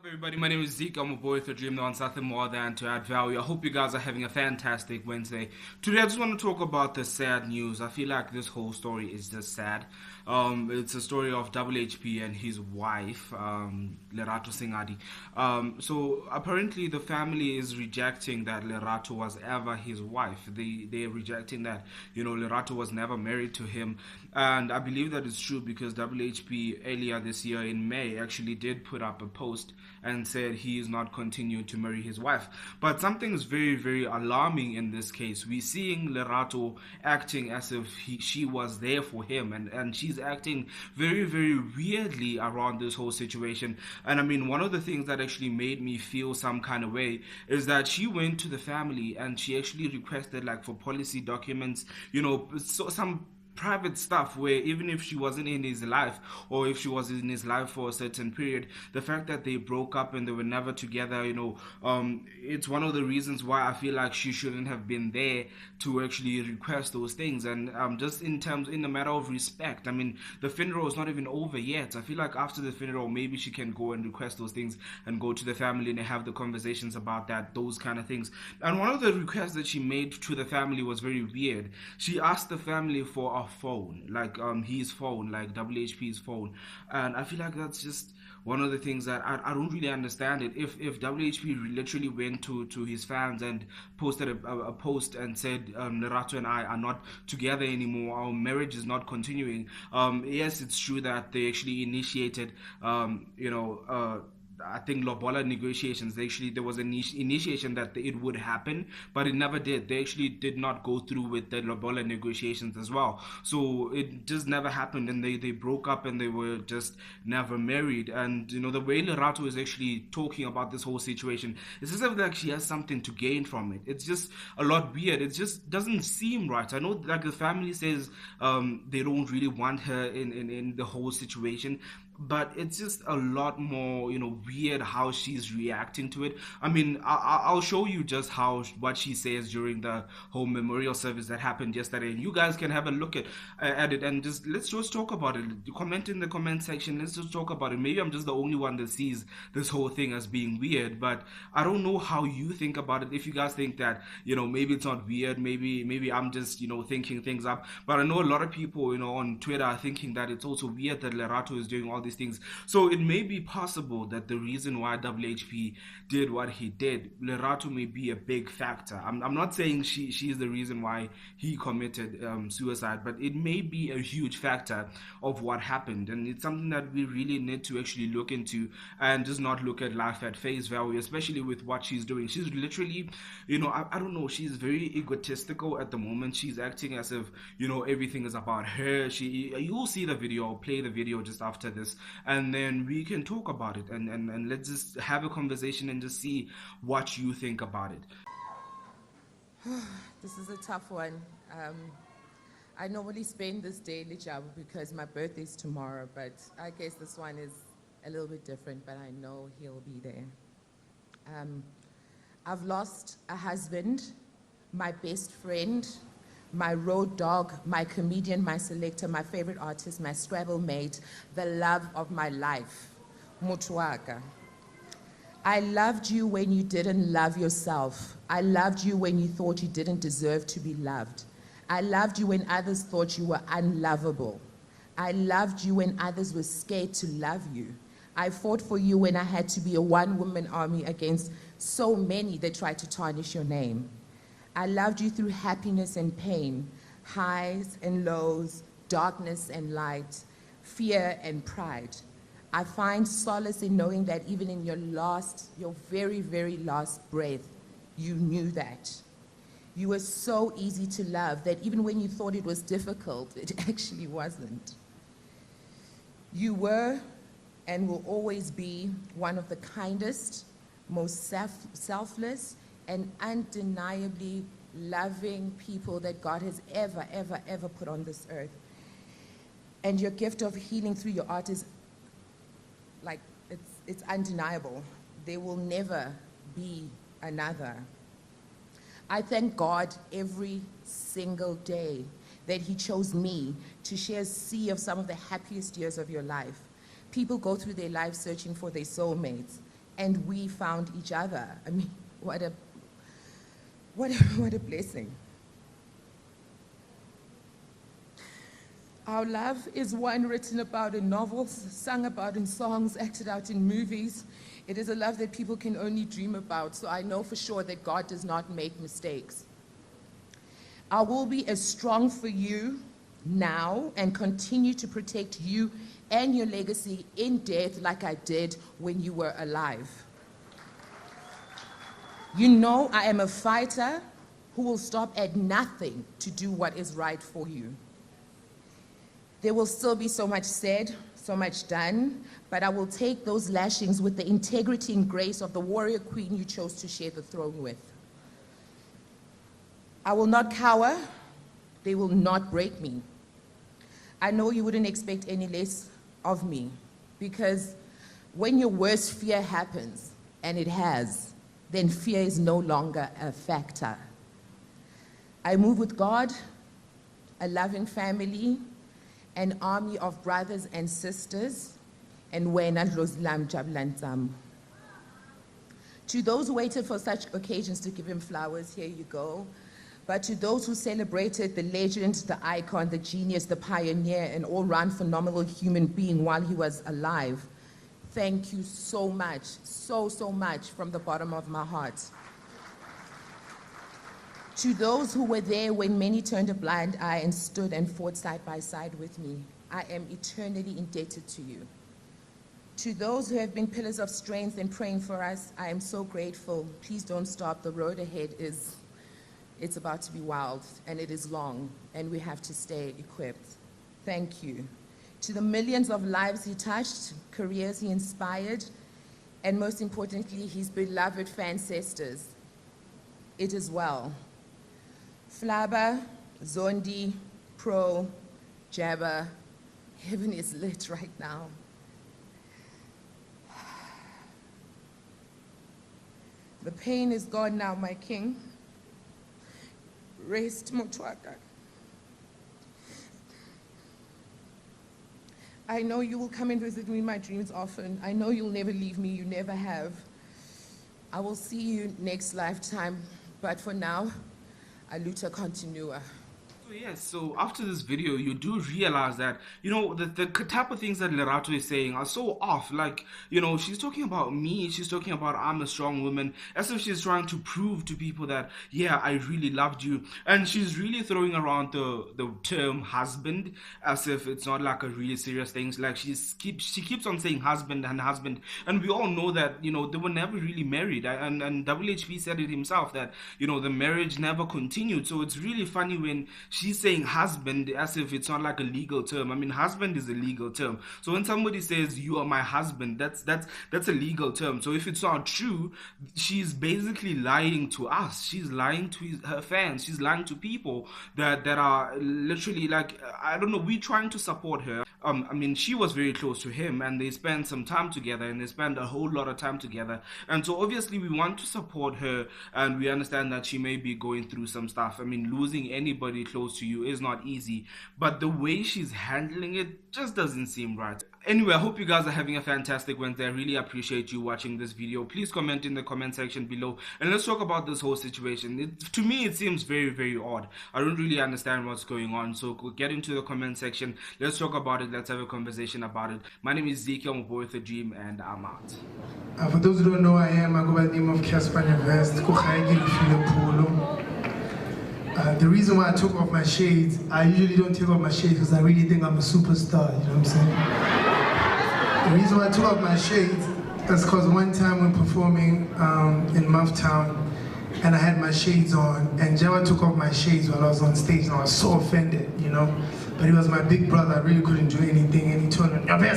Up, everybody? My name is Zeke. I'm a boy with a dream that wants nothing more than to add value. I hope you guys are having a fantastic Wednesday. Today, I just want to talk about the sad news. I feel like this whole story is just sad. It's a story of HHP and his wife, Lerato Sengadi. So apparently, the family is rejecting that Lerato was ever his wife. They're rejecting that Lerato was never married to him, and I believe that it's true because HHP earlier this year in May actually did put up a post and said he is not continuing to marry his wife. But something is very, very alarming in this case. We're seeing Lerato acting as if she was there for him, and she's acting very, very weirdly around this whole situation. And I mean, one of the things that actually made me feel some kind of way is that she went to the family and she actually requested, like, for policy documents, some private stuff where even if she wasn't in his life or if she was in his life for a certain period, the fact that they broke up and they were never together, it's one of the reasons why I feel like she shouldn't have been there to actually request those things. And just in the matter of respect, I mean, the funeral is not even over yet. I feel like after the funeral, maybe she can go and request those things and go to the family and have the conversations about that, those kind of things. And one of the requests that she made to the family was very weird. She asked the family for a phone, like his phone, like HHP's phone. And I feel like that's just one of the things that I don't really understand it. If HHP literally went to his fans and posted a post and said, Lerato and I are not together anymore, our marriage is not continuing, yes, it's true that they actually initiated I think lobola negotiations. There was an initiation that it would happen, but it never did. They actually did not go through with the lobola negotiations as well. So it just never happened, and they broke up and they were just never married. And the way Lerato is actually talking about this whole situation, it's as if like she has something to gain from it. It's just a lot weird. It just doesn't seem right. I know like the family says they don't really want her in the whole situation, but it's just a lot more weird how she's reacting to it. I mean, I'll show you just what she says during the whole memorial service that happened yesterday, and you guys can have a look at it, and let's just talk about it. Comment in the comment section. Let's just talk about it. Maybe I'm just the only one that sees this whole thing as being weird, but I don't know how you think about it. If you guys think that maybe it's not weird, maybe I'm just thinking things up, but I know a lot of people on Twitter are thinking that it's also weird that Lerato is doing all these things. So it may be possible that the reason why HHP did what he did, Lerato may be a big factor. I'm not saying she is the reason why he committed suicide, but it may be a huge factor of what happened. And it's something that we really need to actually look into and just not look at life at face value, especially with what she's doing. She's literally, I don't know, she's very egotistical at the moment. She's acting as if, everything is about her. You'll see the video. I'll play the video just after this, and then we can talk about it and let's just have a conversation and just see what you think about it. This is a tough one. I normally spend this day in Jabba because my birthday is tomorrow, but I guess this one is a little bit different, but I know he'll be there. I've lost a husband, my best friend, my road dog, my comedian, my selector, my favorite artist, my Scrabble mate, the love of my life, Mutuaka. I loved you when you didn't love yourself. I loved you when you thought you didn't deserve to be loved. I loved you when others thought you were unlovable. I loved you when others were scared to love you. I fought for you when I had to be a one-woman army against so many that tried to tarnish your name. I loved you through happiness and pain, highs and lows, darkness and light, fear and pride. I find solace in knowing that even in your very, very last breath, you knew that. You were so easy to love that even when you thought it was difficult, it actually wasn't. You were and will always be one of the kindest, most selfless, and undeniably loving people that God has ever, ever, ever put on this earth. And your gift of healing through your art is it's undeniable. There will never be another. I thank God every single day that He chose me to share a sea of some of the happiest years of your life. People go through their lives searching for their soulmates, and we found each other. I mean, what a blessing. Our love is one written about in novels, sung about in songs, acted out in movies. It is a love that people can only dream about, so I know for sure that God does not make mistakes. I will be as strong for you now and continue to protect you and your legacy in death like I did when you were alive. You know I am a fighter who will stop at nothing to do what is right for you. There will still be so much said, so much done, but I will take those lashings with the integrity and grace of the warrior queen you chose to share the throne with. I will not cower. They will not break me. I know you wouldn't expect any less of me, because when your worst fear happens, and it has, then fear is no longer a factor. I move with God, a loving family, an army of brothers and sisters, and wena ndlozilam jabulani Tsambo. To those who waited for such occasions to give him flowers, here you go. But to those who celebrated the legend, the icon, the genius, the pioneer, and all-round phenomenal human being while he was alive, thank you so much, so much from the bottom of my heart. To those who were there when many turned a blind eye and stood and fought side by side with me, I am eternally indebted to you. To those who have been pillars of strength and praying for us, I am so grateful. Please don't stop. The road ahead it's about to be wild, and it is long, and we have to stay equipped. Thank you. To the millions of lives he touched, careers he inspired, and most importantly, his beloved ancestors, it is well. Flaba, Zondi, Pro, Jabba, heaven is lit right now. The pain is gone now, my king. Rest, Motwaka. I know you will come and visit me in my dreams often. I know you'll never leave me, you never have. I will see you next lifetime, but for now, aluta continua. Yes, so after this video, you do realize that, the type of things that Lerato is saying are so off. Like, she's talking about me, she's talking about I'm a strong woman, as if she's trying to prove to people that, yeah, I really loved you. And she's really throwing around the term husband, as if it's not like a really serious thing. Like, she keeps on saying husband, and we all know that, they were never really married. And HHP said it himself, that, the marriage never continued. So it's really funny when she's saying husband as if it's not like a legal term. I mean, husband is a legal term. So when somebody says you are my husband, that's a legal term. So if it's not true, she's basically lying to us. She's lying to her fans. She's lying to people that are literally like, I don't know, we're trying to support her. I mean, she was very close to him, and they spent some time together, and they spent a whole lot of time together. And so obviously we want to support her, and we understand that she may be going through some stuff. I mean, losing anybody close to you is not easy, but the way she's handling it just doesn't seem right. Anyway, I hope you guys are having a fantastic Wednesday. I really appreciate you watching this video. Please comment in the comment section below, and let's talk about this whole situation. To me, it seems very, very odd. I don't really understand what's going on. So get into the comment section. Let's talk about it. Let's have a conversation about it. My name is Ezekiel, I'm a boy with a dream, and I'm out. For those who don't know who I am, I go by the name of Casper Vest. The reason why I took off my shades, I usually don't take off my shades because I really think I'm a superstar, you know what I'm saying? The reason why I took off my shades is because one time when performing in Mufftown, and I had my shades on, and Jabba took off my shades while I was on stage, and I was so offended, But he was my big brother, I really couldn't do anything, and he told me, Mukasi,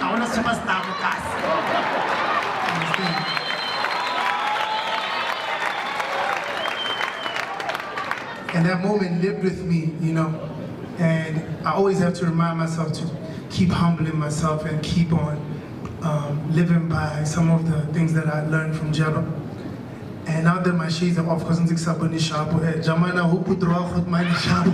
I want a superstar, Mukasi. And that moment lived with me, and I always have to remind myself to keep humbling myself and keep on living by some of the things that I learned from Jabba. And now that my shades are off, because I'm sharp, Jamana, who put my sharp.